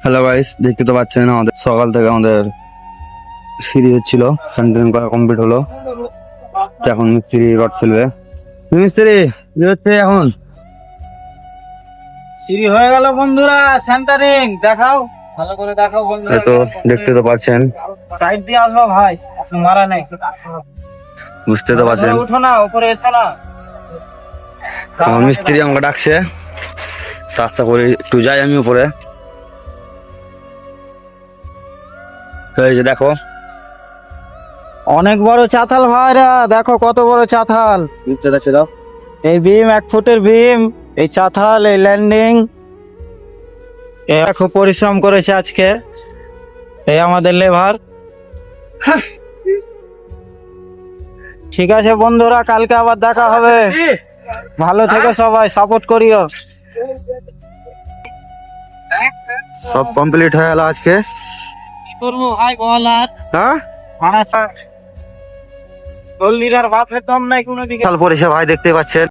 Hello guys, দেখতে তো পাচ্ছেন আমাদের সকাল থেকে আমাদের সিঁড়ি হচ্ছিল, সেন্টারিং করা কমপ্লিট হলো। তো এখন মিস্ত্রি রড ফেলবে। মিস্ত্রি কি হচ্ছে এখন? সিঁড়ি হয়ে গেল বন্ধুরা, সেন্টারিং দেখাও, ভালো করে দেখাও বন্ধুরা। এই তো দেখতে তো পাচ্ছেন, সাইড দিয়ে আসবো ভাই, মারা নাই। বুঝতে তো পারছেন। উঠো না, উপরে এসো না। আমার মিস্ত্রি আমাকে ডাকছে, তো আচ্ছা করে একটু যাই আমি উপরে। তো এই যে দেখো, অনেক বড় চাতাল ভাইরা, দেখো কত বড় চাতাল। এই বিম 1 ফুটের বিম, এই চাতাল, এই ল্যান্ডিং। খুব পরিশ্রম করেছে আজকে এই আমাদের লেবার। ঠিক আছে বন্ধুরা, কালকে আবার দেখা হবে। ভালো থেকো সবাই, সাপোর্ট করিও। সব কমপ্লিট হয়ে গেল আজকে। কি করবো ভাই বল আর? হ্যাঁ, চল্লিশ আর বাপের দম নাই কোনো দিকে। কাল পরিষেবা ভাই দেখতে পাচ্ছেন।